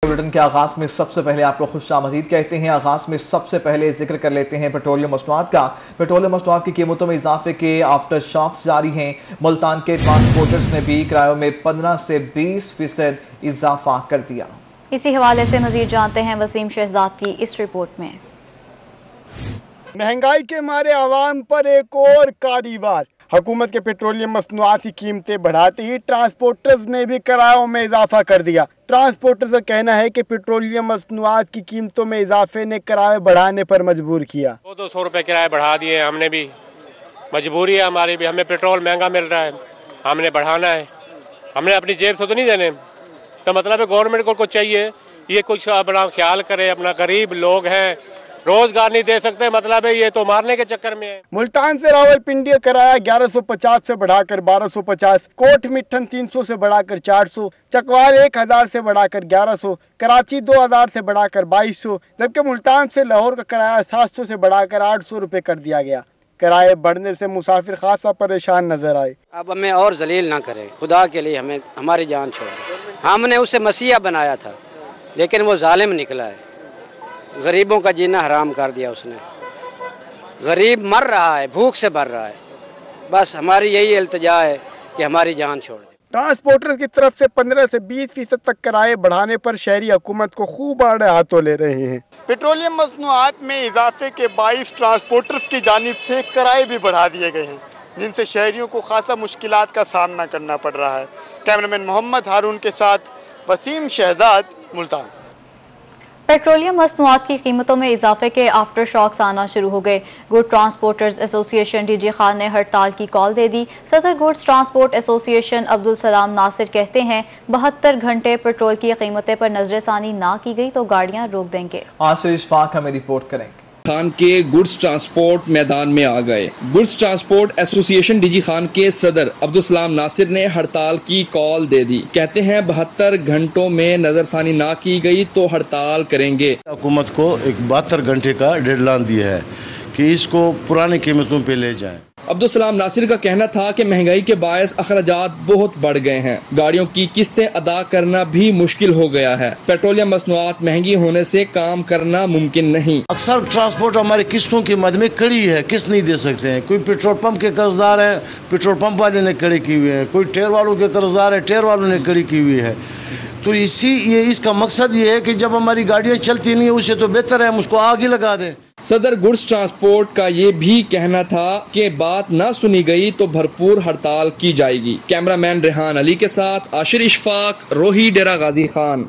Bulletin के आगाज में सबसे पहले आपको खुशामदीद कहते हैं। आगाज में सबसे पहले जिक्र कर लेते हैं पेट्रोलियम मसनूआत का। पेट्रोलियम मसनूआत की कीमतों में इजाफे के आफ्टर शॉक्स जारी हैं। मुल्तान के ट्रांसपोर्टर्स ने भी किरायों में 15 से 20% इजाफा कर दिया। इसी हवाले से मजीद जानते हैं वसीम शहजाद की इस रिपोर्ट में। महंगाई के मारे आवाम पर एक और कारी वार। हुकूमत के पेट्रोलियम मसनूआत की कीमतें बढ़ाते ही ट्रांसपोर्टर्स ने भी किरायों में इजाफा कर दिया। ट्रांसपोर्टर्स का कहना है कि पेट्रोलियम मसनूआत की कीमतों में इजाफे ने किराए बढ़ाने पर मजबूर किया। 200 रुपए किराए बढ़ा दिए, हमने भी मजबूरी है हमारी भी, हमें पेट्रोल महंगा मिल रहा है, हमने बढ़ाना है, हमने अपनी जेब से तो नहीं देने। तो मतलब है गवर्नमेंट को कुछ चाहिए, ये कुछ अपना ख्याल करे, अपना गरीब लोग हैं, रोजगार नहीं दे सकते, मतलब है ये तो मारने के चक्कर में है। मुल्तान से रावलपिंडी का किराया 1150 से बढ़ाकर 1250, कोट मिठन 300 से बढ़ाकर 400, चकवाल 1000 से बढ़ाकर 1100, कराची 2000 से बढ़ाकर 2200, जबकि मुल्तान से लाहौर का किराया 700 से बढ़ाकर 800 रुपए कर दिया गया। किराए बढ़ने से मुसाफिर खासा परेशान नजर आए। अब हमें और जलील ना करें, खुदा के लिए हमें हमारी जान छोड़ दें। हमने उसे मसीहा बनाया था, लेकिन वो जालिम निकला है। गरीबों का जीना हराम कर दिया उसने। गरीब मर रहा है, भूख से मर रहा है। बस हमारी यही इल्तिजा है कि हमारी जान छोड़ दे। ट्रांसपोर्टर्स की तरफ से 15 से 20% तक किराए बढ़ाने पर शहरी हुकूमत को खूब आड़े हाथों ले रहे हैं। पेट्रोलियम मसनूआत में इजाफे के 22 ट्रांसपोर्टर्स की जानिब से किराए भी बढ़ा दिए गए हैं, जिनसे शहरियों को खासा मुश्किलात का सामना करना पड़ रहा है। कैमरामैन मोहम्मद हारून के साथ वसीम शहजाद, मुल्तान। पेट्रोलियम मसनूआत की कीमतों में इजाफे के आफ्टर शॉक्स आना शुरू हो गए। Good transporters association DG Khan ने हड़ताल की कॉल दे दी। सदर goods transport association Abdul Salam Nasir कहते हैं 72 घंटे पेट्रोल की कीमतें पर नजरसानी ना की गई तो गाड़ियां रोक देंगे। आसिर इशफाक हमें रिपोर्ट करेंगे। खान के गुड्स ट्रांसपोर्ट मैदान में आ गए। Goods transport association DG Khan के सदर अब्दुल सलाम नासिर ने हड़ताल की कॉल दे दी। कहते हैं 72 घंटों में नजरसानी ना की गई तो हड़ताल करेंगे। हुकूमत को एक 72 घंटे का डेडलाइन दिया है कि इसको पुरानी कीमतों पे ले जाएं। अब्दुल सलाम नासिर का कहना था कि महंगाई के बायस अखराजात बहुत बढ़ गए हैं, गाड़ियों की किस्तें अदा करना भी मुश्किल हो गया है। पेट्रोलियम मसनूआत महंगी होने से काम करना मुमकिन नहीं। अक्सर ट्रांसपोर्ट हमारी किस्तों की मद में कड़ी है, किस्त नहीं दे सकते हैं। कोई पेट्रोल पंप के कर्जदार है, पेट्रोल पंप वाले ने कड़ी की हुई है, कोई टेर वालों के कर्जदार है, टेर वालों ने कड़ी की हुई है। तो इसका मकसद ये है कि जब हमारी गाड़ियां चलती नहीं है, उससे तो बेहतर है हम उसको आग ही लगा दें। सदर गुड्स ट्रांसपोर्ट का ये भी कहना था कि बात ना सुनी गई तो भरपूर हड़ताल की जाएगी। कैमरामैन रेहान अली के साथ आशिर इशफाक, रोही, डेरा गाजी खान।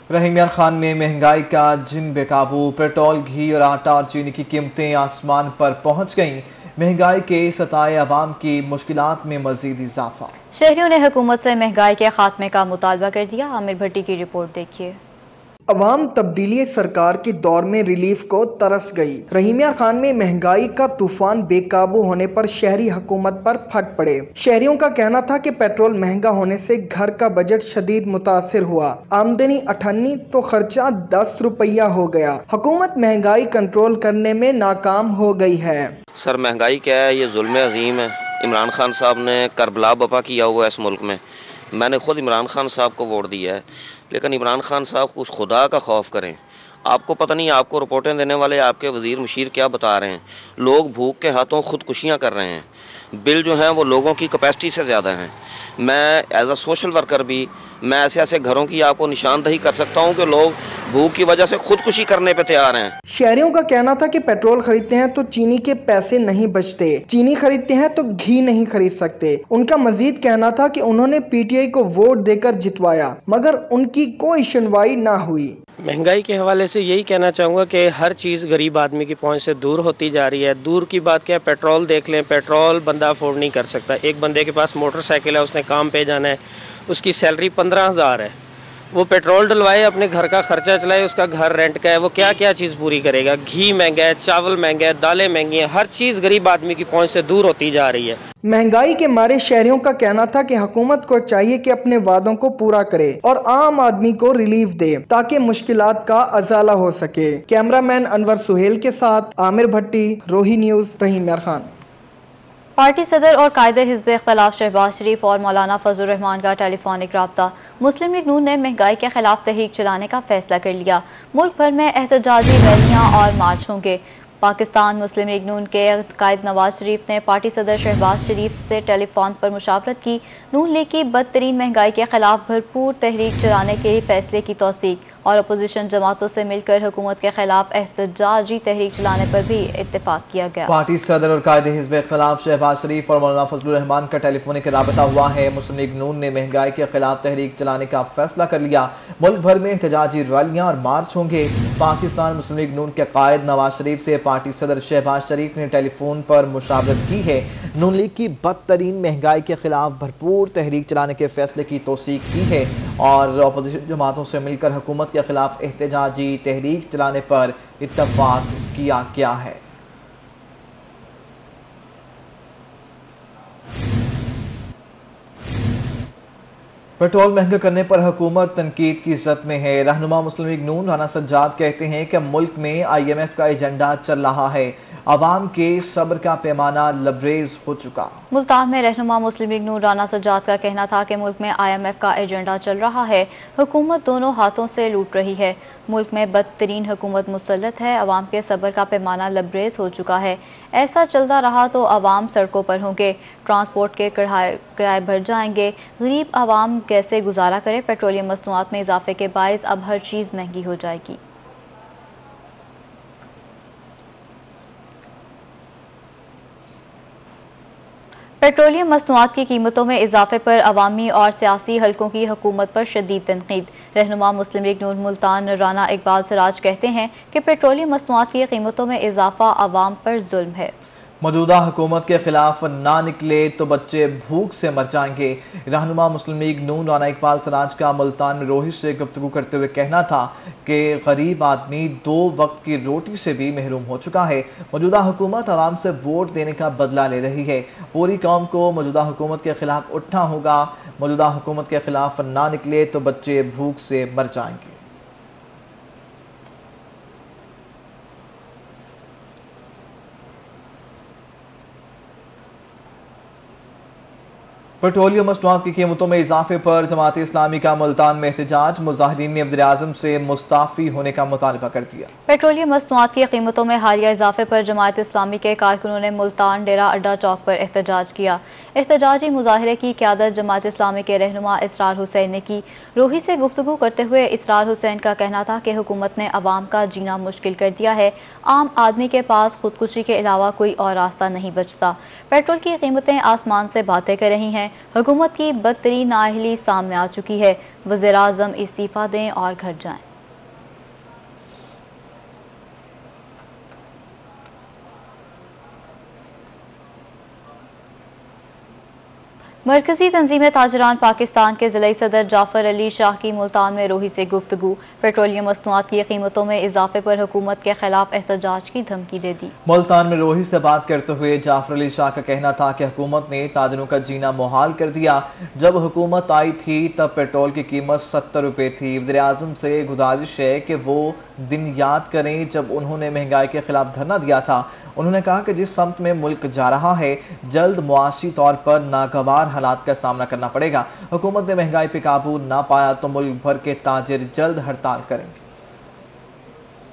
रहीम यार खान में महंगाई का जिन बेकाबू। पेट्रोल, घी और आटा और चीनी की कीमतें आसमान पर पहुंच गईं। महंगाई के सताए अवाम की मुश्किलात में मजीद इजाफा। शहरियों ने हुकूमत से महंगाई के खात्मे का मुतालबा कर दिया। आमिर भट्टी की रिपोर्ट देखिए। अवाम तब्दीली सरकार के दौर में रिलीफ को तरस गई। रहीम यार खान में महंगाई का तूफान बेकाबू होने पर शहरी हुकूमत पर फट पड़े। शहरियों का कहना था कि पेट्रोल महंगा होने से घर का बजट शदीद मुतासिर हुआ। आमदनी 98 तो खर्चा 10 रुपया हो गया। हुकूमत महंगाई कंट्रोल करने में नाकाम हो गई है। सर महंगाई क्या है, ये जुल्म अजीम है। इमरान खान साहब ने करबला बपा किया हुआ है इस मुल्क में। मैंने खुद इमरान खान साहब को वोट दिया है, लेकिन इमरान खान साहब उस खुदा का खौफ करें। आपको पता नहीं, आपको रिपोर्टें देने वाले आपके वजीर मुशीर क्या बता रहे हैं। लोग भूख के हाथों खुदकुशियां कर रहे हैं। बिल जो हैं वो लोगों की कैपेसिटी से ज़्यादा हैं। मैं एज अ सोशल वर्कर भी मैं ऐसे ऐसे घरों की आपको निशानदही कर सकता हूं कि लोग भूख की वजह से खुदकुशी करने पे तैयार हैं। शहरियों का कहना था कि पेट्रोल खरीदते हैं तो चीनी के पैसे नहीं बचते, चीनी खरीदते हैं तो घी नहीं खरीद सकते। उनका मजीद कहना था कि उन्होंने पीटीआई को वोट देकर जितवाया, मगर उनकी कोई सुनवाई ना हुई। महंगाई के हवाले से यही कहना चाहूँगा कि हर चीज़ गरीब आदमी की पहुंच से दूर होती जा रही है। दूर की बात क्या है, पेट्रोल देख लें, पेट्रोल बंदा अफोर्ड नहीं कर सकता। एक बंदे के पास मोटरसाइकिल है, उसने काम पे जाना है, उसकी सैलरी 15,000 है, वो पेट्रोल डलवाए, अपने घर का खर्चा चलाए, उसका घर रेंट का है, वो क्या क्या चीज़ पूरी करेगा। घी महंगा है, चावल महंगा है, दालें महंगी हैं, हर चीज़ गरीब आदमी की पहुंच से दूर होती जा रही है। महंगाई के मारे शहरियों का कहना था कि हुकूमत को चाहिए कि अपने वादों को पूरा करे और आम आदमी को रिलीफ दे ताकि मुश्किलात का अजाला हो सके। कैमरामैन अनवर सुहेल के साथ आमिर भट्टी, रोही न्यूज, रहीम यार खान। پارٹی صدر اور قائد حزب اختلاف شہباز شریف اور مولانا فضل الرحمان کا ٹیلی فونک رابطہ۔ مسلم لیگ نون نے مہنگائی کے خلاف تحریک چلانے کا فیصلہ کر لیا۔ ملک بھر میں احتجاجی ریلیاں اور مارچ ہوں گے۔ پاکستان مسلم لیگ نون کے قائد نواز شریف نے پارٹی صدر شہباز شریف سے ٹیلی فون پر مشاورت کی۔ نون لیگ کی بدترین مہنگائی کے خلاف بھرپور تحریک چلانے کے فیصلے کی توثیق اور اپوزیشن جماعتوں سے مل کر حکومت کے خلاف احتجاجی تحریک چلانے پر بھی اتفاق کیا گیا۔ پارٹی صدر اور قائد حزب اختلاف شہباز شریف اور مولانا فضل الرحمان کا ٹیلی فونک رابطہ ہوا ہے۔ مسلم لیگ نون نے مہنگائی کے خلاف تحریک چلانے کا فیصلہ کر لیا۔ ملک بھر میں احتجاجی ریلیاں اور مارچ ہوں گے۔ پاکستان مسلم لیگ نون کے قائد نواز شریف سے پارٹی صدر شہباز شریف نے ٹیلی فون پر مشاورت کی ہے۔ نون لیگ کی بدترین مہنگائی کے خلاف بھرپور تحریک چلانے کے فیصلے کی توثیق کی ہے اور اپوزیشن جماعتوں سے مل کر حکومت کے خلاف احتجاجی تحریک چلانے پر اتفاق کیا گیا ہے۔ پیٹرول مہنگا کرنے پر حکومت تنقید کی زد میں ہے۔ رہنما مسلم لیگ نون رانا سجاد کہتے ہیں کہ ملک میں IMF کا ایجنڈا چل رہا ہے، عوام کے صبر کا پیمانہ لبریز ہو چکا۔ ملتان میں رہنما مسلم لیگ نون رانا سجاد کا کہنا تھا کہ ملک میں IMF کا ایجنڈا چل رہا ہے، حکومت دونوں ہاتھوں سے لوٹ رہی ہے، ملک میں بدترین حکومت مسلط ہے، عوام کے صبر کا پیمانہ لبریز ہو چکا ہے، ایسا چلتا رہا تو عوام سڑکوں پر ہوں گے، ٹرانسپورٹ کے کرائے بڑھ جائیں گے، غریب عوام کیسے گزارا کرے، پیٹرولیم مصنوعات میں اضافے کے باعث اب ہر چیز مہنگی ہو جائے گی۔ پیٹرولیم مصنوعات کی قیمتوں میں اضافے پر عوامی اور سیاسی حلقوں کی حکومت پر شدید تنقید۔ رہنما مسلم لیگ نون ملتان رانا اقبال سراج کہتے ہیں کہ پیٹرولیم مصنوعات کی قیمتوں میں اضافہ عوام پر ظلم ہے۔ موجودہ حکومت کے خلاف نہ نکلے تو بچے بھوک سے مر جائیں گے۔ رہنما مسلم لیگ نون رانا اقبال سراج کا ملتان میں روہی سے گفتگو کرتے ہوئے کہنا تھا کہ غریب آدمی 2 وقت کی روٹی سے بھی محروم ہو چکا ہے۔ موجودہ حکومت عوام سے ووٹ دینے کا بدلہ لے رہی ہے، پوری قوم کو موجودہ حکومت کے خلاف اٹھنا ہوگا۔ موجودہ حکومت کے خلاف نہ نکلے تو بچے بھوک سے مر جائیں گے۔ پیٹرولیم مصنوعات کی قیمتوں میں اضافے پر جماعت اسلامی کا ملتان میں احتجاج، مظاہرین نے وزیراعظم سے مستعفی ہونے کا مطالبہ کر دیا۔ پیٹرولیم مصنوعات کی قیمتوں میں حالیہ اضافے پر جماعت اسلامی کے کارکنوں نے ملتان ڈیرہ اڈا چوک پر احتجاج کیا۔ احتجاجی مظاہرے کی قیادت جماعت اسلامی کے رہنما اسرار حسین نے کی۔ روہی سے گفتگو کرتے ہوئے اسرار حسین کا کہنا تھا کہ حکومت نے عوام کا جینا مشکل کر دیا ہے، عام آدمی کے پاس خودکشی کے علاوہ کوئی اور راستہ نہیں بچتا، پیٹرول کی قیمتیں آسمان سے باتیں کر رہی ہیں، حکومت کی بدترین نااہلی سامنے آ چکی ہے، وزیراعظم استعفیٰ دیں اور گھر جائیں۔ مرکزی تنظیم تاجران پاکستان کے ضلعی صدر جعفر علی شاہ کی ملتان میں روہی سے گفتگو، پیٹرولیم مصنوعات کی قیمتوں میں اضافے پر حکومت کے خلاف احتجاج کی دھمکی دے دی۔ ملتان میں روہی سے بات کرتے ہوئے جعفر علی شاہ کا کہنا تھا کہ حکومت نے تاجروں کا جینا محال کر دیا، جب حکومت آئی تھی تب پیٹرول کی قیمت 70 روپے تھی۔ وزیراعظم سے گزارش ہے کہ وہ دن یاد کریں جب انہوں نے مہنگائی کے خلاف دھرنا دیا تھا۔ انہوں نے کہا کہ جس سمت میں ملک جا رہا ہے جلد معاشی طور پر ناگوار حالات کا سامنا کرنا پڑے گا، حکومت نے مہنگائی پہ قابو نہ پایا تو ملک بھر کے تاجر جلد ہڑتال کریں گے۔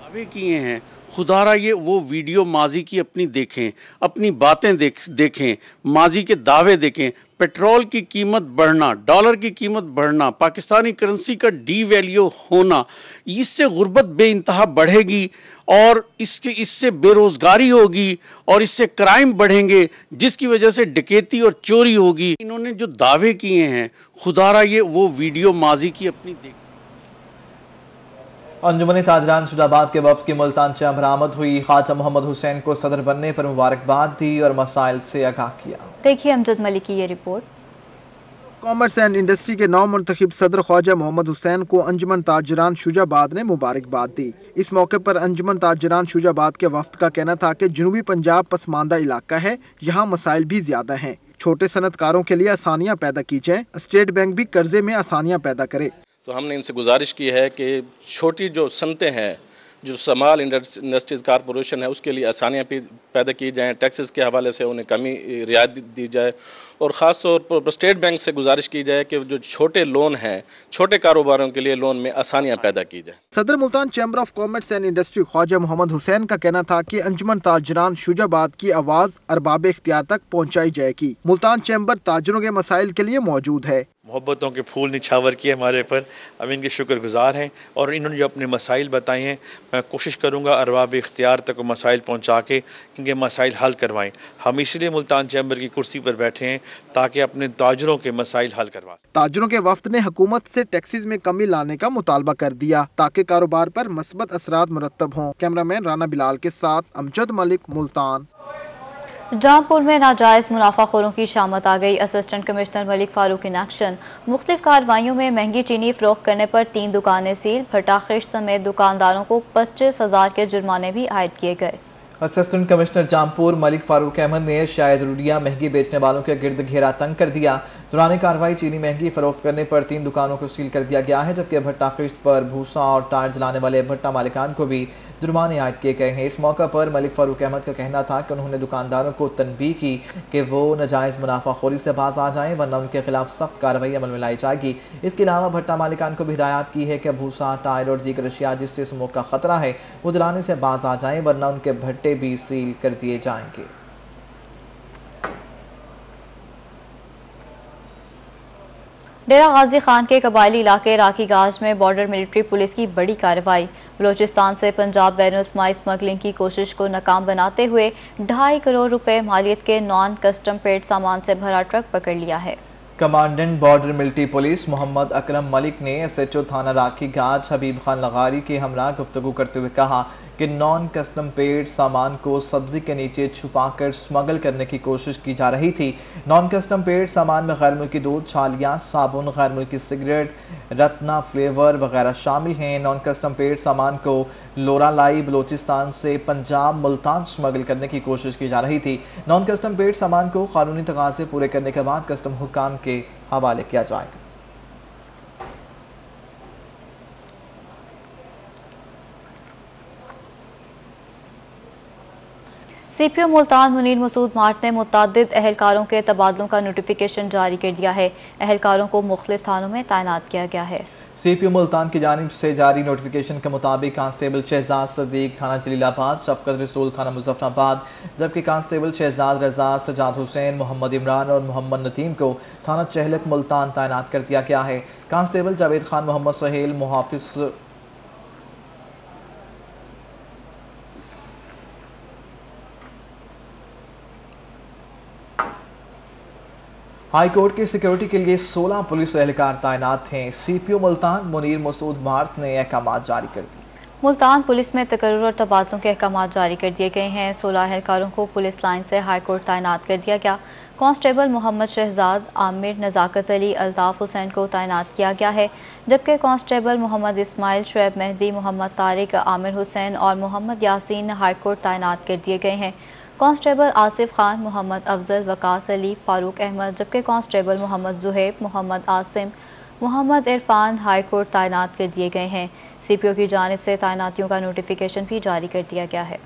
دعوے کیے ہیں، خدا را یہ وہ ویڈیو ماضی کی اپنی دیکھیں، اپنی باتیں دیکھیں، ماضی کے دعوے دیکھیں، پیٹرول کی قیمت بڑھنا، ڈالر کی قیمت بڑھنا، پاکستانی کرنسی کا ڈی ویلیو ہونا، اس سے غربت بے انتہا بڑھے گی اور اس سے بے روزگاری ہوگی اور اس سے کرائم بڑھیں گے، جس کی وجہ سے ڈکیتی اور چوری ہوگی۔ انہوں نے جو دعوے کیے ہیں، خدا را یہ وہ ویڈیو ماضی کی اپنی دیکھیں۔ انجمن تاجران شجاع آباد کے وفد کی ملتان سے برآمد ہوئی، خواجہ محمد حسین کو صدر بننے پر مبارکباد دی اور مسائل سے آگاہ کیا۔ دیکھیے امجد ملک کی یہ رپورٹ۔ کامرس اینڈ انڈسٹری کے نو منتخب صدر خواجہ محمد حسین کو انجمن تاجران شجاع آباد نے مبارکباد دی۔ اس موقع پر انجمن تاجران شجاع آباد کے وفد کا کہنا تھا کہ جنوبی پنجاب پسماندہ علاقہ ہے، یہاں مسائل بھی زیادہ ہیں، چھوٹے صنعت کاروں کے لیے آسانیاں پیدا کی جائیں، اسٹیٹ بینک بھی قرضے میں آسانیاں پیدا کرے۔ تو ہم نے ان سے گزارش کی ہے کہ چھوٹی جو صنعتیں ہیں جو اسمال انڈسٹریز کارپوریشن ہے اس کے لیے آسانیاں پیدا کی جائیں، ٹیکسز کے حوالے سے انہیں کمی رعایت دی جائے، اور خاص طور پر اسٹیٹ بینک سے گزارش کی جائے کہ جو چھوٹے لون ہیں چھوٹے کاروباروں کے لیے لون میں آسانیاں پیدا کی جائیں۔ صدر Multan chamber of commerce and industry Khawaja Muhammad Hussain کا کہنا تھا کہ انجمن تاجران شوج آباد کی آواز ارباب اختیار تک پہنچائی جائے گی۔ ملتان چیمبر تاجروں کے مسائل کے لیے موجود ہے۔ محبتوں کے پھول نچھاور کیے ہمارے پر، ہم ان کے شکر گزار ہیں، اور انہوں نے جو اپنے مسائل بتائے ہیں میں کوشش کروں گا ارباب اختیار تک مسائل پہنچا کے ان کے مسائل حل کروائیں۔ ہم اس لیے ملتان چیمبر کی کرسی پر بیٹھے ہیں تاکہ اپنے تاجروں کے مسائل حل کروا سکیں۔ تاجروں کے وفد نے حکومت سے ٹیکسز میں کمی لانے کا مطالبہ کر دیا تاکہ کاروبار پر مثبت اثرات مرتب ہوں۔ کیمرامین رانا بلال کے ساتھ امجد ملک، ملتان۔ جامپور میں ناجائز منافع خوروں کی شامت آ گئی۔ Assistant commissioner Malik Farooq in action. مختلف کارروائیوں میں مہنگی چینی فروخت کرنے پر 3 دکانیں سیل، بھٹا خشت سمیت دکانداروں کو 25,000 کے جرمانے بھی عائد کیے گئے۔ اسسٹنٹ کمشنر جامپور ملک فاروق احمد نے شاید ضروریہ مہنگی بیچنے والوں کے گرد گھیرا تنگ کر دیا۔ دوران کارروائی چینی مہنگی فروخت کرنے پر 3 دکانوں کو سیل کر دیا گیا ہے، جبکہ بھٹا خشت پر بھوسا اور ٹائر جلانے والے بھٹا مالکان کو بھی جرمانے عائد کیے گئے ہیں۔ اس موقع پر ملک فاروق احمد کا کہنا تھا کہ انہوں نے دکانداروں کو تنبیہ کی کہ وہ ناجائز منافع خوری سے باز آ جائیں ورنہ ان کے خلاف سخت کارروائی عمل میں لائی جائے گی۔ اس کے علاوہ بھٹا مالکان کو بھی ہدایت کی ہے کہ بھوسا، ٹائر اور دیگر اشیاء جس سے اسموک کا خطرہ ہے وہ جلانے سے باز آ جائیں ورنہ ان کے بھٹے بھی سیل کر دیے جائیں گے۔ ڈیرہ غازی خان کے قبائلی علاقے راکی گاج میں بارڈر ملٹری پولیس کی بڑی کارروائی۔ بلوچستان سے پنجاب بین الاسماعی اسمگلنگ کی کوشش کو ناکام بناتے ہوئے 2.5 کروڑ روپے مالیت کے نان کسٹم پیڈ سامان سے بھرا ٹرک پکڑ لیا ہے۔ کمانڈنٹ بارڈر ملٹری پولیس محمد اکرم ملک نے ایس ایچ او تھانہ راکی گاج حبیب خان لغاری کے ہمراہ گفتگو کرتے ہوئے کہا کہ نان کسٹم پیڈ سامان کو سبزی کے نیچے چھپا کر سمگل کرنے کی کوشش کی جا رہی تھی۔ نان کسٹم پیڈ سامان میں غیر ملکی دودھ، چھالیاں، صابن، غیر ملکی سگریٹ، رتنا فلیور وغیرہ شامل ہیں۔ نان کسٹم پیڈ سامان کو لورا لائی بلوچستان سے پنجاب ملتان سمگل کرنے کی کوشش کی جا رہی تھی۔ نان کسٹم پیڈ سامان کو قانونی تقاضے پورے کرنے کے بعد کسٹم حکام کے حوالے کیا جائے گا۔ سی پی او ملتان منیر مسعود مارٹ نے متعدد اہلکاروں کے تبادلوں کا نوٹیفیکیشن جاری کر دیا ہے۔ اہلکاروں کو مختلف تھانوں میں تعینات کیا گیا ہے۔ سی پی او ملتان کی جانب سے جاری نوٹیفیکیشن کے مطابق کانسٹیبل شہزاد صدیق تھانہ جلیل آباد، شفقت رسول تھانہ مظفر آباد، جبکہ کانسٹیبل شہزاد رضا، سجاد حسین، محمد عمران اور محمد ندیم کو تھانہ چہلک ملتان تعینات کر دیا گیا ہے۔ کانسٹیبل جاوید خان محمد سہیل محافظ ہائی کورٹ کی سیکیورٹی کے لیے 16 پولیس اہلکار تعینات ہیں۔ سی پی او ملتان منیر مسعود مارٹ نے احکامات جاری کر دیے۔ ملتان پولیس میں تقرر اور تبادلوں کے احکامات جاری کر دیے گئے ہیں۔ 16 اہلکاروں کو پولیس لائن سے ہائی کورٹ تعینات کر دیا گیا۔ کانسٹیبل محمد شہزاد، عامر، نزاکت علی، الطاف حسین کو تعینات کیا گیا ہے، جبکہ کانسٹیبل محمد اسماعیل، شعیب مہدی، محمد طارق، عامر حسین اور محمد یاسین ہائی کورٹ تعینات کر دیے گئے ہیں۔ کانسٹیبل آصف خان، محمد افضل، وقاص علی، فاروق احمد، جبکہ کانسٹیبل محمد زہیب، محمد عاصم، محمد عرفان ہائی کورٹ تعینات کر دیے گئے ہیں۔ سی پی او کی جانب سے تعیناتیوں کا نوٹیفیکیشن بھی جاری کر دیا گیا ہے۔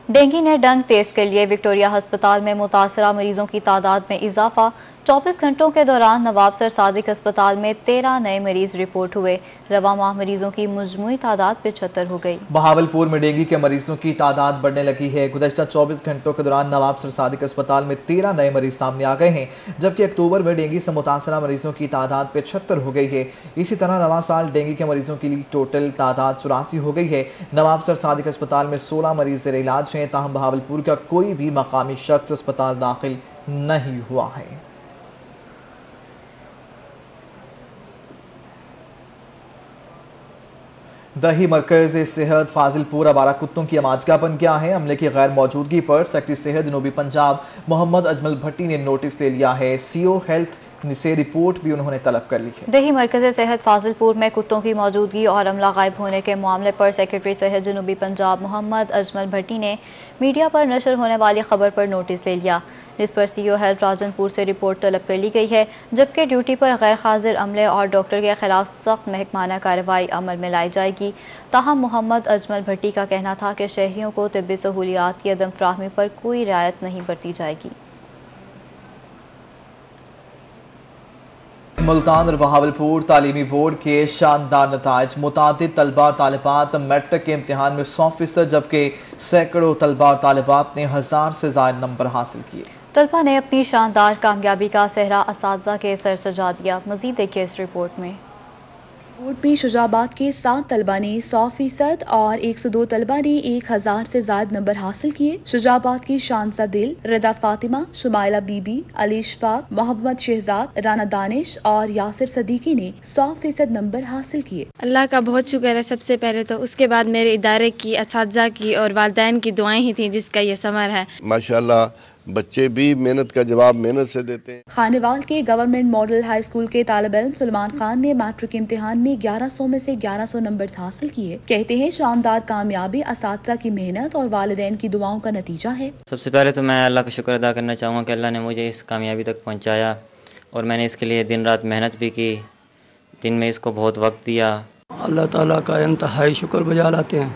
ڈینگی نے ڈنگ تیز کر لیے۔ وکٹوریہ ہسپتال میں متاثرہ مریضوں کی تعداد میں اضافہ۔ 24 گھنٹوں کے دوران نواب سر صادق ہسپتال میں 13 نئے مریض رپورٹ ہوئے۔ رواں ماہ مریضوں کی مجموعی تعداد 75 ہو گئی۔ بہاولپور میں ڈینگی کے مریضوں کی تعداد بڑھنے لگی ہے۔ گزشتہ 24 گھنٹوں کے دوران نواب سر صادق ہسپتال میں 13 نئے مریض سامنے آ گئے ہیں، جبکہ اکتوبر میں ڈینگی سے متاثرہ مریضوں کی تعداد 75 ہو گئی ہے۔ اسی طرح رواں سال ڈینگی کے مریضوں کی ٹوٹل تعداد 84 ہو گئی ہے۔ نواب سر صادق ہسپتال میں 16 مریض زیر علاج ہیں، تاہم بہاولپور کا کوئی بھی مقامی شخص ہسپتال داخل نہیں ہوا ہے۔ دہی مرکز صحت فاضل پور آوارہ کتوں کی اماجگاہ بن گیا ہے۔ عملے کی غیر موجودگی پر سیکرٹری صحت جنوبی پنجاب محمد اجمل بھٹی نے نوٹس لے لیا ہے۔ سی او ہیلتھ से रिपोर्ट भी उन्होंने तलब कर ली है। देही मरकज़ सेहत फाजिलपुर में कुत्तों की मौजूदगी और अमला गायब होने के मामले पर सेक्रेटरी सेहत जनूबी पंजाब मोहम्मद अजमल भट्टी ने मीडिया पर नशर होने वाली खबर पर नोटिस ले लिया, जिस पर सीओ हेल्थ राजनपुर से रिपोर्ट तलब कर ली गई है, जबकि ड्यूटी पर गैर हाजिर अमले और डॉक्टर के खिलाफ सख्त महकमाना कार्रवाई अमल में लाई जाएगी। ताहम मोहम्मद अजमल भट्टी का कहना था कि शहरियों को तिब्बी सहूलियात की अदम फ्राहमी पर कोई रियायत नहीं बरती जाएगी। मुल्तान और बहावलपुर तालीमी बोर्ड के शानदार नताइज, मुतादिद तलबा और तालिबात मैट्रिक के इम्तिहान में 100%, जबकि सैकड़ों तलबा और तालिबात ने 1000 से ज्यादा नंबर हासिल किए। तलबा ने अपनी शानदार कामयाबी का सेहरा असातिज़ा के सर सजा दिया। मजीद देखिए इस रिपोर्ट में। बोर्ड में शुजाबाद के 7 तलबा ने 100% और 102 तलबा ने 1000 से ज्यादा नंबर हासिल किए। शुजाबाद की शानसा दिल, रदा फातिमा, शुमाइला बीबी, अली इशफाक, मोहम्मद शहजाद, राना दानिश और यासिर सदीकी ने 100% नंबर हासिल किए। अल्लाह का बहुत शुक्र है सबसे पहले तो, उसके बाद मेरे इदारे की, असातिज़ा की और वालिदैन की दुआएं ही थी जिसका ये समर है। माशाल्लाह बच्चे भी मेहनत का जवाब मेहनत से देते हैं। खानेवाल के गवर्नमेंट मॉडल हाई स्कूल के तालिब-इल्म सलमान खान ने मैट्रिक इम्तिहान में 1100 में से 1100 नंबर हासिल किए। कहते हैं शानदार कामयाबी असातिज़ा की मेहनत और वालिदैन की दुआओं का नतीजा है। सबसे पहले तो मैं अल्लाह का शुक्र अदा करना चाहूँगा कि अल्लाह ने मुझे इस कामयाबी तक पहुँचाया और मैंने इसके लिए दिन रात मेहनत भी की, दिन में इसको बहुत वक्त दिया। अल्लाह ताला का इंतहाई शुक्र बजा लाते हैं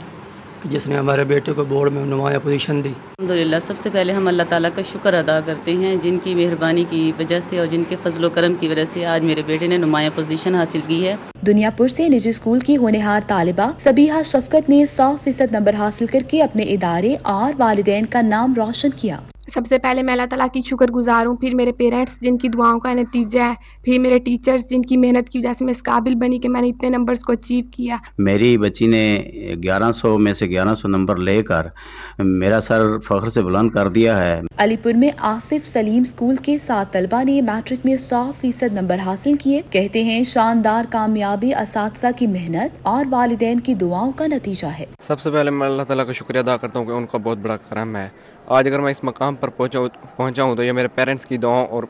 कि जिसने हमारे बेटे को बोर्ड में नुमाया पोजीशन दी। अल्हम्दुलिल्लाह, सबसे पहले हम अल्लाह ताला का शुक्र अदा करते हैं जिनकी मेहरबानी की वजह से और जिनके फजल व करम की वजह से आज मेरे बेटे ने नुमाया पोजीशन हासिल की है। दुनियापुर से निजी स्कूल की होनहार तालिबा सबीहा शफकत ने 100% नंबर हासिल करके अपने इदारे और वालिदैन का नाम रोशन किया। सबसे पहले मैं अल्लाह ताला की शुक्रगुजार हूँ, फिर मेरे पेरेंट्स जिनकी दुआओं का नतीजा है, फिर मेरे टीचर्स जिनकी मेहनत की वजह से मैं इस काबिल बनी कि मैंने इतने नंबर्स को अचीव किया। मेरी बच्ची ने 1100 में से 1100 नंबर लेकर मेरा सर फख्र से बुलंद कर दिया है। अलीपुर में आसिफ सलीम स्कूल के 7 तलबा ने मैट्रिक में 100% नंबर हासिल किए। कहते हैं शानदार कामयाबी असातिज़ा की मेहनत और वालिदैन की दुआओं का नतीजा है। सबसे पहले मैं अल्लाह ताला का शुक्रिया अदा करता हूँ कि उनका बहुत बड़ा करम है। आज अगर मैं इस मकाम पर पहुंचा हूं तो ये मेरे पेरेंट्स की दुआओं और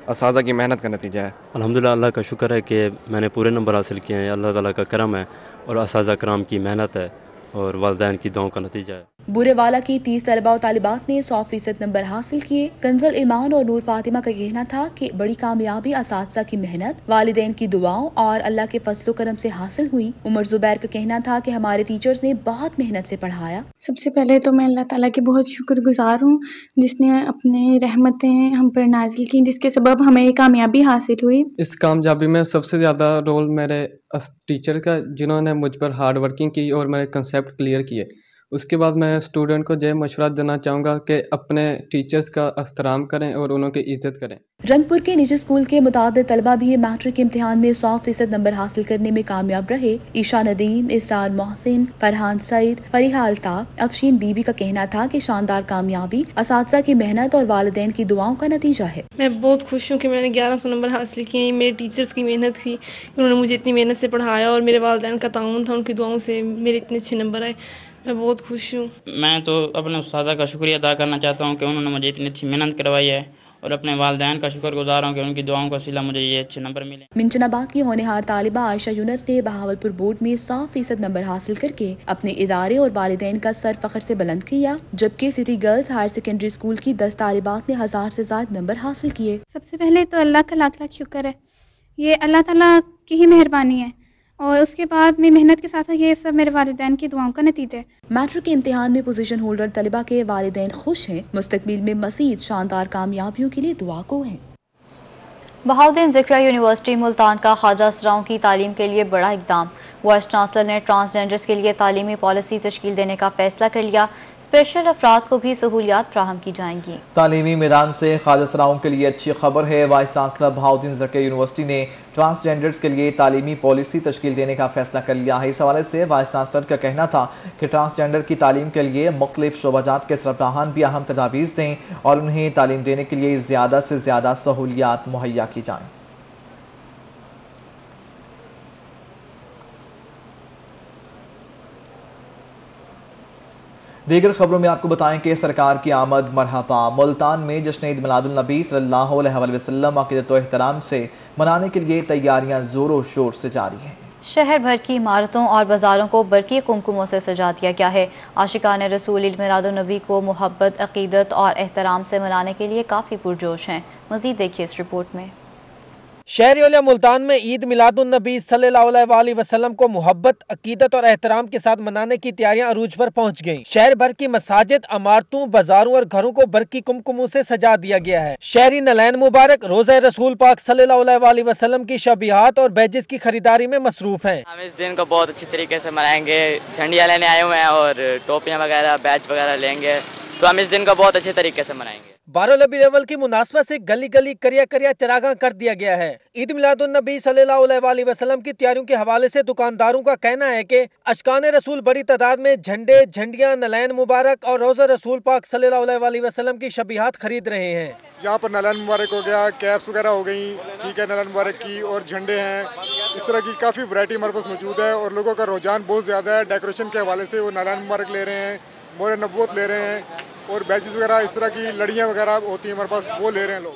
असातिज़ा की मेहनत का नतीजा है। अल्हम्दुलिल्लाह, अल्लाह का शुक्र है कि मैंने पूरे नंबर हासिल किए हैं। अल्लाह ताला का करम है और असातिज़ा कराम की मेहनत है और वालिदैन की दुआओं का नतीजा है। बुरेवाला की 30 तलबा और तालिबात ने 100% नंबर हासिल किए। कंजल ईमान और नूर फातिमा का कहना था कि बड़ी कामयाबी असातिज़ा की मेहनत, वालिदैन की दुआओं और अल्लाह के फजल करम से हासिल हुई। उमर जुबैर का कहना था कि हमारे टीचर्स ने बहुत मेहनत से पढ़ाया। सबसे पहले तो मैं अल्लाह ताला की बहुत शुक्रगुजार हूँ जिसने अपने रहमतें हम पर नाजिल की, जिसके सबब हमें ये कामयाबी हासिल हुई। इस कामयाबी में सबसे ज़्यादा रोल मेरे टीचर का, जिन्होंने मुझ पर हार्ड वर्किंग की और मेरे कंसेप्ट क्लियर किए। उसके बाद मैं स्टूडेंट को यह मशवरा देना चाहूँगा कि अपने टीचर्स का एहतराम करें और उनकी इज्जत करें। रंगपुर के निजी स्कूल के मुतादिद तलबा भी मैट्रिक इम्तिहान में 100% नंबर हासिल करने में कामयाब रहे। ईशा नदीम, इसरार मोहसिन, फरहान सईद, फरीहा अल्ताफ, अफशीन बीबी का कहना था कि शानदार कामयाबी असातिज़ा की मेहनत और वालिदैन की दुआओं का नतीजा है। मैं बहुत खुश हूँ कि मैंने 1100 नंबर हासिल किए। मेरे टीचर्स की मेहनत थी, उन्होंने मुझे इतनी मेहनत से पढ़ाया और मेरे वालिदैन का ताउन था, उनकी दुआओं से मेरे इतने अच्छे नंबर आए। मैं बहुत खुश हूँ। मैं तो अपने उस्तादा का शुक्रिया अदा करना चाहता हूँ कि उन्होंने मुझे इतनी अच्छी मेहनत करवाई है और अपने वालिदैन का शुक्रगुजार हूँ कि उनकी दुआओं का सिला मुझे ये अच्छे नंबर मिले। मिंचनाबाद की होनहार तालिबा आयशा यूनुस ने बहावलपुर बोर्ड में 100% नंबर हासिल करके अपने इदारे और वालिदैन का सर फख्र से बुलंद किया, जबकि city girls higher secondary school की 10 तालिबात ने 1000 से ज्यादा नंबर हासिल किए। सबसे पहले तो अल्लाह का लाख लाख शुक्र है, ये अल्लाह ताला की ही मेहरबानी है और उसके बाद में मेहनत के साथ ये सब मेरे वालिदैन की दुआओं का नतीजा है। मैट्रिक के इम्तिहान में पोजीशन होल्डर तलबा के वालिदैन खुश हैं। मुस्तकबिल में मज़ीद शानदार कामयाबियों के लिए दुआ को हैं। बहाउद्दीन ज़िक्रिया यूनिवर्सिटी मुल्तान का ख्वाजा असराओं की तालीम के लिए बड़ा इक़दाम। वाइस चांसलर ने ट्रांसजेंडर्स के लिए तालीमी पॉलिसी तश्कील देने का फैसला कर लिया। स्पेशल अफराद को भी सहूलियात फ्राहम की जाएंगी। तालीमी मैदान से ख्वाजा असराओं के लिए अच्छी खबर है। Vice chancellor Bahauddin Zakaria university ने ट्रांसजेंडर्स के लिए तालीमी पॉलिसी तश्कील देने का फैसला कर लिया है। इस हवाले से वाइस चांसलर का कहना था कि ट्रांसजेंडर की तालीम के लिए मुख्तलिफ शोबाजात के सरबराहान भी अहम तजावीज़ दें और उन्हें तालीम देने के लिए ज़्यादा से ज़्यादा सहूलियात मुहैया की जाएं। दीगर खबरों में आपको बताएं कि सरकार की आमद मरहबा। मुल्तान में जश्न ईद मिलादुन नबी सल्लल्लाहु अलैहि वसल्लम अक़ीदत व एहतराम से मनाने के लिए तैयारियां जोरों शोर से जारी हैं। शहर भर की इमारतों और बाजारों को बरकी कुमकुमों से सजा दिया गया है। आशिकान रसूल ईद मिलादुन नबी को मोहब्बत, अक़ीदत और एहतराम से मनाने के लिए काफ़ी पुरजोश हैं। मज़ीद देखिए इस रिपोर्ट में। शहर मुल्तान में ईद मिलादुन नबी सल्लल्लाहु अलैहि वसल्लम को मोहब्बत, अकीदत और एहतराम के साथ मनाने की तैयारियां अरूज पर पहुंच गईं। शहर भर की मसाजिद, इमारतों, बाजारों और घरों को बरकी कुमकुमों से सजा दिया गया है। शहरी नलैन मुबारक रोज़ा रसूल पाक सल्लल्लाहु अलैहि वसल्लम की शबीहात और बैजेस की खरीदारी में मसरूफ हैं। हम इस दिन को बहुत अच्छी तरीके से मनाएंगे। झंडियाँ लेने आए हुए हैं और टोपियाँ वगैरह, बैच वगैरह लेंगे, तो हम इस दिन को बहुत अच्छे तरीके से मनाएंगे। 12 रबीउल अव्वल की मुनासबत से गली गली, करिया करिया चरागां कर दिया गया है। ईद मिलादुन नबी सल्लल्लाहु अलैहि वसल्लम की तैयारियों के हवाले से दुकानदारों का कहना है कि अशकान रसूल बड़ी तादाद में झंडे, झंडियां, नलैन मुबारक और रोज़ा रसूल पाक सल्लल्लाहु अलैहि वसल्लम की शबीहात खरीद रहे हैं। यहाँ पर नलैन मुबारक हो गया, कैप्स वगैरह हो गई, ठीक है, नलैन मुबारक की, और झंडे हैं। इस तरह की काफ़ी वैरायटी हमारे पास मौजूद है और लोगों का रुझान बहुत ज़्यादा है। डेकोरेशन के हवाले से वो नलैन मुबारक ले रहे हैं, मोहर नबूवत ले रहे हैं, और बैचेस वगैरह, इस तरह की लड़ियाँ वगैरह होती हैं हमारे पास, वो ले रहे हैं लोग।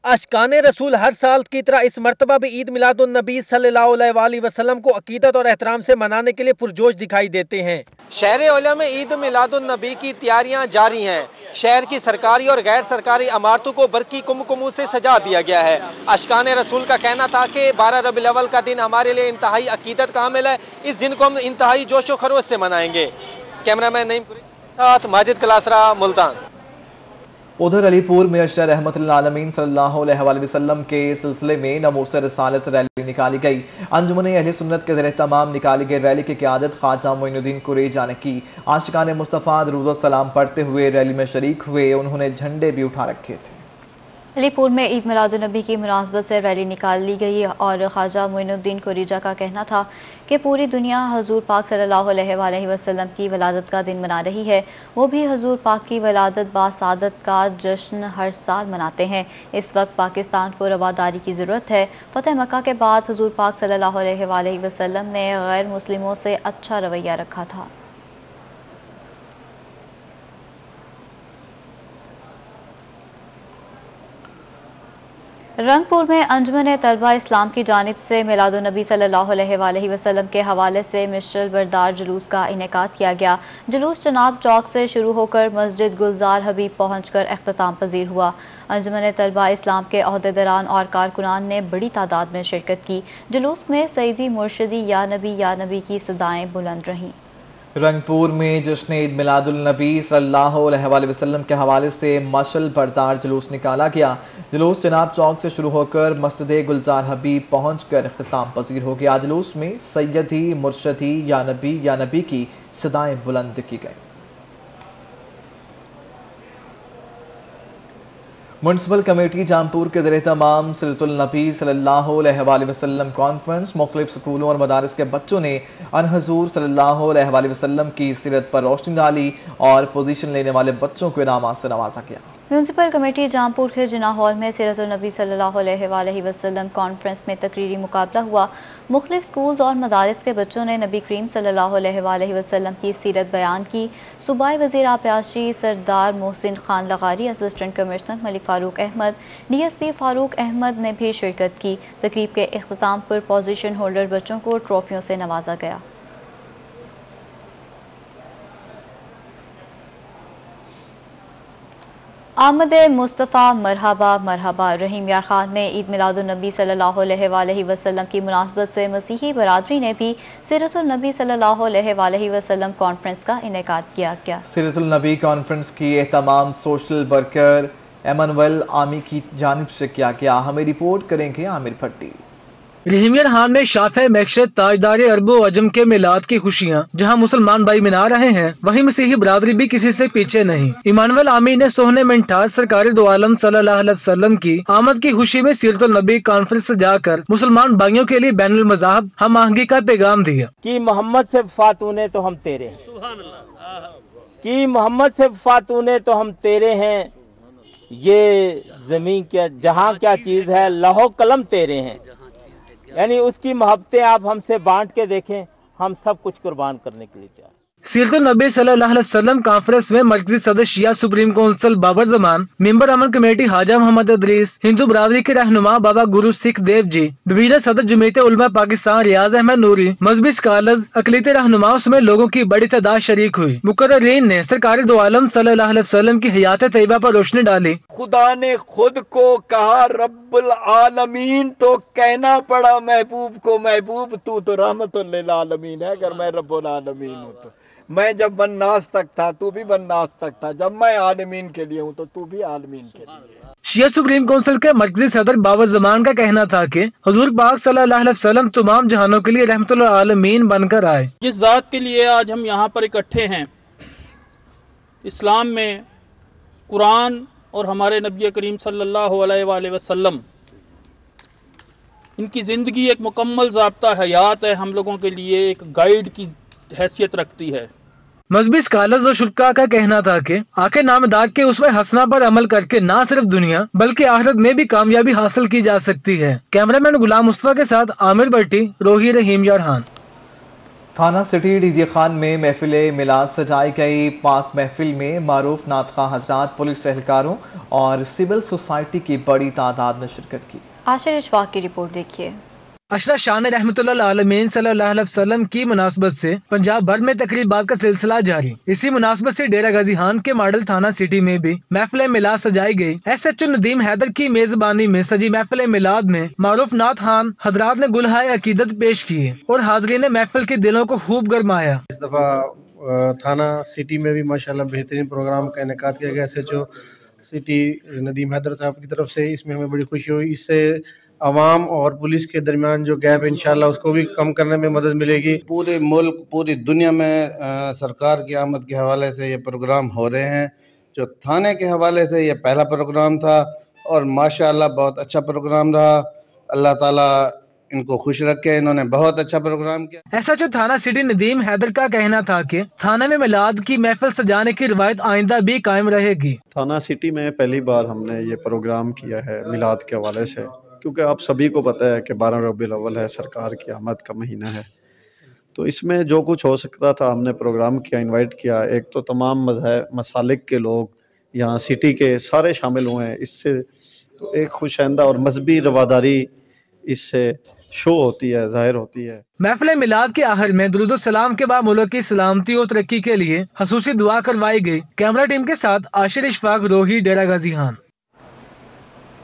अशकान रसूल हर साल की तरह इस मरतबा भी ईद मिलादुन नबी सल्लल्लाहु अलैहि वसल्लम को अकीदत और एहतराम से मनाने के लिए पुरजोश दिखाई देते हैं। शहर औलिया में ईद मिलादुन नबी की तैयारियां जारी हैं। शहर की सरकारी और गैर सरकारी इमारतों को बरकी कुमकुमों से सजा दिया गया है। अशकान रसूल का कहना था कि 12 रबीउल अव्वल का दिन हमारे लिए इंतहाई अकीदत का हामिल है। इस दिन को हम इंतहाई जोशो खरोश से मनाएंगे। कैमरामैन नईम कुरैशी साथ माजिद कलासरा, मुल्तान। उधर अलीपुर में अशर रहमतुल आलमीन सल्लल्लाहु अलैहि वसल्लम के सिलसिले में नमूस रिसालत रैली निकाली गई। अंजुमन अहले सुन्नत के ज़रिए तमाम निकाली गई रैली की क़यादत ख्वाजा मोइनुद्दीन कुरैजा ने की। आशिकान मुस्तफ़ा दुरूद व सलाम पढ़ते हुए रैली में शरीक हुए। उन्होंने झंडे भी उठा रखे थे। अलीपुर में ईद मिलादुन नबी की मुनासबत से रैली निकाली गई और ख्वाजा मोइनुद्दीन कुरैजा का कहना था कि पूरी दुनिया हजूर पाक सल्लल्लाहु अलैहि वसल्लम की वलादत का दिन मना रही है। वो भी हजूर पाक की वलादत बासादत का जश्न हर साल मनाते हैं। इस वक्त पाकिस्तान को रवादारी की ज़रूरत है। फतेह मक्का के बाद हजूर पाक सल्लल्लाहु अलैहि वसल्लम ने गैर मुस्लिमों से अच्छा रवैया रखा था। रंगपुर में अंजुमन तलबा इस्लाम की जानिब से मिलादुन नबी सल्लल्लाहु अलैहि वसल्लम के हवाले से मिशल बरदार जुलूस का इनेकाद किया गया। जुलूस चनाब चौक से शुरू होकर मस्जिद गुलजार हबीब पहुंचकर अख्ताम पजीर हुआ। अंजुमन तलबा इस्लाम के अहदेदारान और कारकुनान ने बड़ी तादाद में शिरकत की। जुलूस में सईदी मुर्शिदी या नबी की सदाएं बुलंद रहीं। रंगपुर में जश्न ईद मिलादुल नबी सल्लल्लाहु अलैहि वसल्लम के हवाले से मशल बरदार जुलूस निकाला गया। जुलूस जनाब चौक से शुरू होकर मस्जिद गुलजार हबीब पहुंचकर इख्तिताम पजीर हो गया। जुलूस में सैयदी मुर्शदी या नबी की सदाएं बुलंद की गई। म्युनिसिपल कमेटी जामपुर के ज़रिए तमाम सीरतुल नबी सल्लल्लाहु अलैहि वसल्लम कॉन्फ्रेंस मुख्तलिफ स्कूलों और मदारिस के बच्चों ने अन हजूर सल्लल्लाहु अलैहि वसल्लम की सीरत पर रोशनी डाली और पोजीशन लेने वाले बच्चों को इनामात से नवाजा गया। म्युनिसिपल कमेटी जामपुर के जिना हॉल में सीरतुल नबी सल्लल्लाहु अलैहि वसल्लम कॉन्फ्रेंस में तकरीरी मुकाबला हुआ। मुख्तलिफ स्कूल्स और मदारिस के बच्चों ने नबी करीम सल्लल्लाहु अलैहि वसल्लम की सीरत बयान की। सूबाई वज़ीर आबयाशी सरदार मोहसिन खान लगारी, assistant commissioner Malik Farooq Ahmed, DSP Farooq Ahmed ने भी शिरकत की। तकरीब के इख्तिताम पर पोजीशन होल्डर बच्चों को ट्रॉफियों से नवाजा गया। आमद मुस्तफ़ा मरहबा मरहबा। रहीम यार खान में ईद मिलादुन नबी सल्लल्लाहु अलैहि वसल्लम की मुनासबत से मसीही बरादरी ने भी सीरतुल नबी सल्लल्लाहु अलैहि वसल्लम कॉन्फ्रेंस का इनेकाद किया गया। सीरतुल नबी कॉन्फ्रेंस की एहतमाम सोशल वर्कर एमनवेल आमी की जानिब से किया गया। हमें रिपोर्ट करेंगे आमिर भट्टी। रहीमिया खान में शाफ़े मैशरत ताजदार अरबो अजम के मिलाद की खुशियाँ जहाँ मुसलमान भाई मना रहे हैं, वहीं मसीही बरादरी भी किसी से पीछे नहीं। इमानुएल आमी ने सोहने में इंठास सरकार दो आलम सल्लल्लाहु अलैहि वसल्लम की आमद की खुशी में सीरतुल नबी कॉन्फ्रेंस से जाकर मुसलमान भाइयों के लिए बैनुल मज़ाहब हम आहंगी का पैगाम दिया कि मोहम्मद से फातूने तो हम तेरे हैं, कि मोहम्मद से फातूने तो हम तेरे हैं। ये जमीन क्या जहां क्या चीज है, लौह कलम तेरे हैं। यानी उसकी मोहब्बतें आप हमसे बांट के देखें, हम सब कुछ कुर्बान करने के लिए तैयार। सीरत नबी सल्लल्लाहु अलैहि वसल्लम कॉन्फ्रेंस में मरकजी सदर Shia Supreme Council Babar Zaman, member अमन कमेटी हाजा मोहम्मद इदरीस, हिंदू बरादरी के रहनुमा बाबा गुरु सिख देव जी, डिवीजन सदर जमीयत उलमा पाकिस्तान रियाज अहमद नूरी, मजहबी स्कॉलर्स, अकलीती रहनुमाओं समेत लोगों की बड़ी तादाद शरीक हुई। मुकर्ररीन ने सरकार दो आलम सल्लल्लाहु अलैहि वसल्लम की हयात तैयबा पर रोशनी डाली। खुदा ने खुद को कहा रब्बुल आलमीन, तो कहना पड़ा महबूब को, महबूब तू तो रहमतुल लिल आलमीन है। अगर मैं रब्बुल आलमीन हूँ तो मैं जब बन्नास तक था तू भी बन्नास तक था, जब मैं आलमीन के लिए हूँ तो तू भी आलमीन के लिए। शिया सुप्रीम काउंसिल के मरकजी सदर बाबर जमान का कहना था कि हुजूर पाक सल्लल्लाहु अलैहि वसल्लम तमाम जहानों के लिए रहमतुल आलमीन बनकर आए। जिस जात के लिए आज हम यहाँ पर इकट्ठे हैं, इस्लाम में कुरान और हमारे नबी करीम सल्लल्लाहु अलैहि वसल्लम, इनकी ज़िंदगी एक मुकम्मल ज़ाब्ता हयात है, हम लोगों के लिए एक गाइड की हैसियत रखती है। मजहबी स्कॉलर्स और शुक्का का कहना था कि आके नामदार के उसमें हसना पर अमल करके न सिर्फ दुनिया बल्कि आखिरत में भी कामयाबी हासिल की जा सकती है। कैमरामैन गुलाम मुस्तफा के साथ आमिर भट्टी, रोही रहीम यारहान। थाना सिटी डीजे खान में महफिल मिलाद सजाई गई। पाक महफिल में मारूफ नातखा हजरात, पुलिस एहलकारों और सिविल सोसाइटी की बड़ी तादाद ने शिरकत की। आशिर इशफाक की रिपोर्ट देखिए। अशरा शाह ने रहमतुल्लाह आलमीन सल्लल्लाहु अलैहि वसल्लम की मुनासबत से पंजाब भर में तकरीबात का सिलसिला जारी। इसी मुनासबत से डेरा गाजी खान के मॉडल थाना सिटी में भी महफिल मिलाद सजाई गई। SHO नदीम हैदर की मेजबानी में सजी महफिल मिलाद में मारूफ नात खान हजरात ने गुलहाए अकीदत पेश किए और हाज़रीन ने महफिल के दिलों को खूब गरमाया। इस दफा थाना सिटी में भी माशाल्लाह बेहतरीन प्रोग्राम का इनेकाद किया गया SHO सिटी नदीम हैदर साहब की तरफ से। इसमें हमें बड़ी खुशी हुई। इससे आवाम और पुलिस के दरमियान जो गैप इंशाल्लाह उसको भी कम करने में मदद मिलेगी। पूरे मुल्क, पूरी दुनिया में सरकार की आमद के हवाले से ये प्रोग्राम हो रहे हैं। जो थाने के हवाले से ये पहला प्रोग्राम था और माशाल्लाह बहुत अच्छा प्रोग्राम रहा। अल्लाह ताला इनको खुश रखे, इन्होंने बहुत अच्छा प्रोग्राम किया। SHO थाना सिटी नदीम हैदर का कहना था कि थाने में मिलाद की महफिल सजाने की रिवायत आइंदा भी कायम रहेगी। थाना सिटी में पहली बार हमने ये प्रोग्राम किया है मिलाद के हवाले से, क्योंकि आप सभी को पता है कि 12 रबीउल अव्वल है, सरकार की आमद का महीना है। तो इसमें जो कुछ हो सकता था हमने प्रोग्राम किया, इनवाइट किया। एक तो तमाम मसालिक के लोग यहाँ सिटी के सारे शामिल हुए हैं। इससे तो एक खुशाइंदा और मजहबी रवादारी इससे शो होती है, जाहिर होती है। महफिल मिलाद के आखिर में दुरूद सलाम के बाद मुल्क की सलामती और तरक्की के लिए खसूसी दुआ करवाई गई। कैमरा टीम के साथ आशिर इशफाक, रोही, डेरा गाजी खान।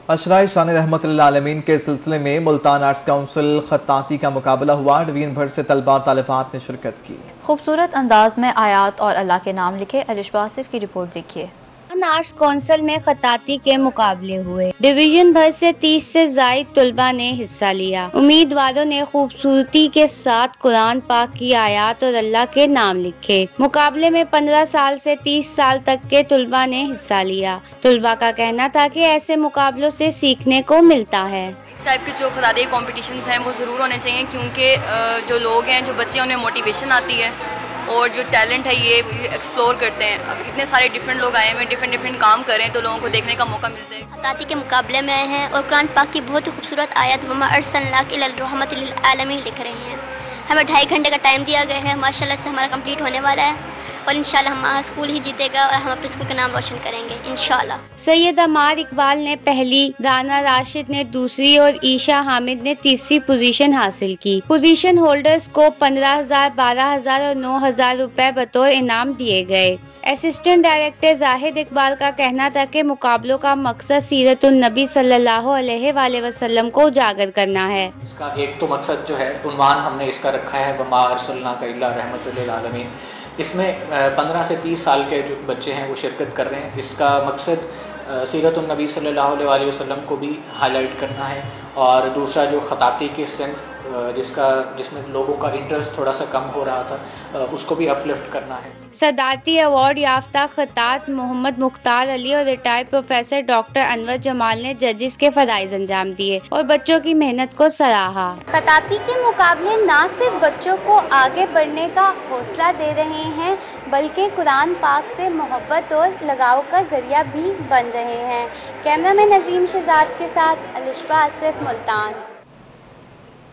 अशराए शान रहमतुल्लिल आलमीन के सिलसिले में मुल्तान आर्ट्स काउंसिल खत्ताती का मुकाबला हुआ। डिवीजन भर से तलबा और तालिबात ने शिरकत की। खूबसूरत अंदाज में आयात और अल्लाह के नाम लिखे। अलिश बासिफ की रिपोर्ट देखिए। आर्ट्स काउंसिल में खत्ताती के मुकाबले हुए। डिवीजन भर से 30 से ज्यादा तुलबा ने हिस्सा लिया। उम्मीदवारों ने खूबसूरती के साथ कुरान पाक की आयात और अल्लाह के नाम लिखे। मुकाबले में 15 साल से 30 साल तक के तुलबा ने हिस्सा लिया। तुलबा का कहना था कि ऐसे मुकाबलों से सीखने को मिलता है। इस टाइप के जो खत्ताती कॉम्पिटिशन्स हैं वो ज़रूर होने चाहिए, क्योंकि जो लोग हैं, जो बच्चे, उन्हें मोटिवेशन आती है और जो टैलेंट है ये एक्सप्लोर करते हैं। अब इतने सारे डिफरेंट लोग आए हैं, डिफरेंट काम कर रहे हैं, तो लोगों को देखने का मौका मिलता है। खत्ताती के मुकाबले में आए हैं और कुरान पाक की बहुत ही खूबसूरत आयत वमा अर्सलनाका इल्ला रहमतल लिल आलमीन लिख रही हैं। हमें 2.5 घंटे का टाइम दिया गया है। माशाल्लाह से हमारा कंप्लीट होने वाला है और इंशाल्लाह हमारा स्कूल ही जीतेगा और हम अपने स्कूल का नाम रोशन करेंगे इंशाल्लाह। सैयद अमार इकबाल ने पहली, दाना राशिद ने दूसरी और ईशा हामिद ने तीसरी पोजीशन हासिल की। पोजीशन होल्डर्स को 15,000, 12,000 और 9,000 रुपए बतौर इनाम दिए गए। असिस्टेंट डायरेक्टर जाहिद इकबाल का कहना था कि मुकाबलों का मकसद सीरतुन नबी सल्लल्लाहु अलैहि वसल्लम को उजागर करना है। इसका एक तो मकसद जो है, उन्वान हमने इसका रखा है वमा अर्सलनाका इल्ला रहमतुल लिल आलमीन। इसमें 15 से 30 साल के जो बच्चे हैं वो शिरकत कर रहे हैं। इसका मकसद सीरतुन नबी सल्लल्लाहु अलैहि वसल्लम को भी हाईलाइट करना है और दूसरा जो खत्ताती की सिंफ जिसमें लोगों का इंटरेस्ट थोड़ा सा कम हो रहा था, उसको भी अपलिफ्ट करना है। सदारती अवार्ड याफ्ता खत्तात मोहम्मद मुख्तार अली और retired professor doctor Anwar Jamal ने जजिस के फराइज अंजाम दिए और बच्चों की मेहनत को सराहा। खत्ताती के मुकाबले न सिर्फ बच्चों को आगे बढ़ने का हौसला दे रहे हैं, बल्कि कुरान पाक से मोहब्बत और लगाव का जरिया भी बन रहे हैं। कैमरामैन नजीम शहजाद के साथ अलिशा आसिफ, मुल्तान।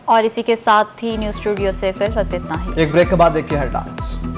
और इसी के साथ ही न्यूज स्टूडियो से फिर इतना ही। एक ब्रेक के बाद देखिए हेडलाइंस।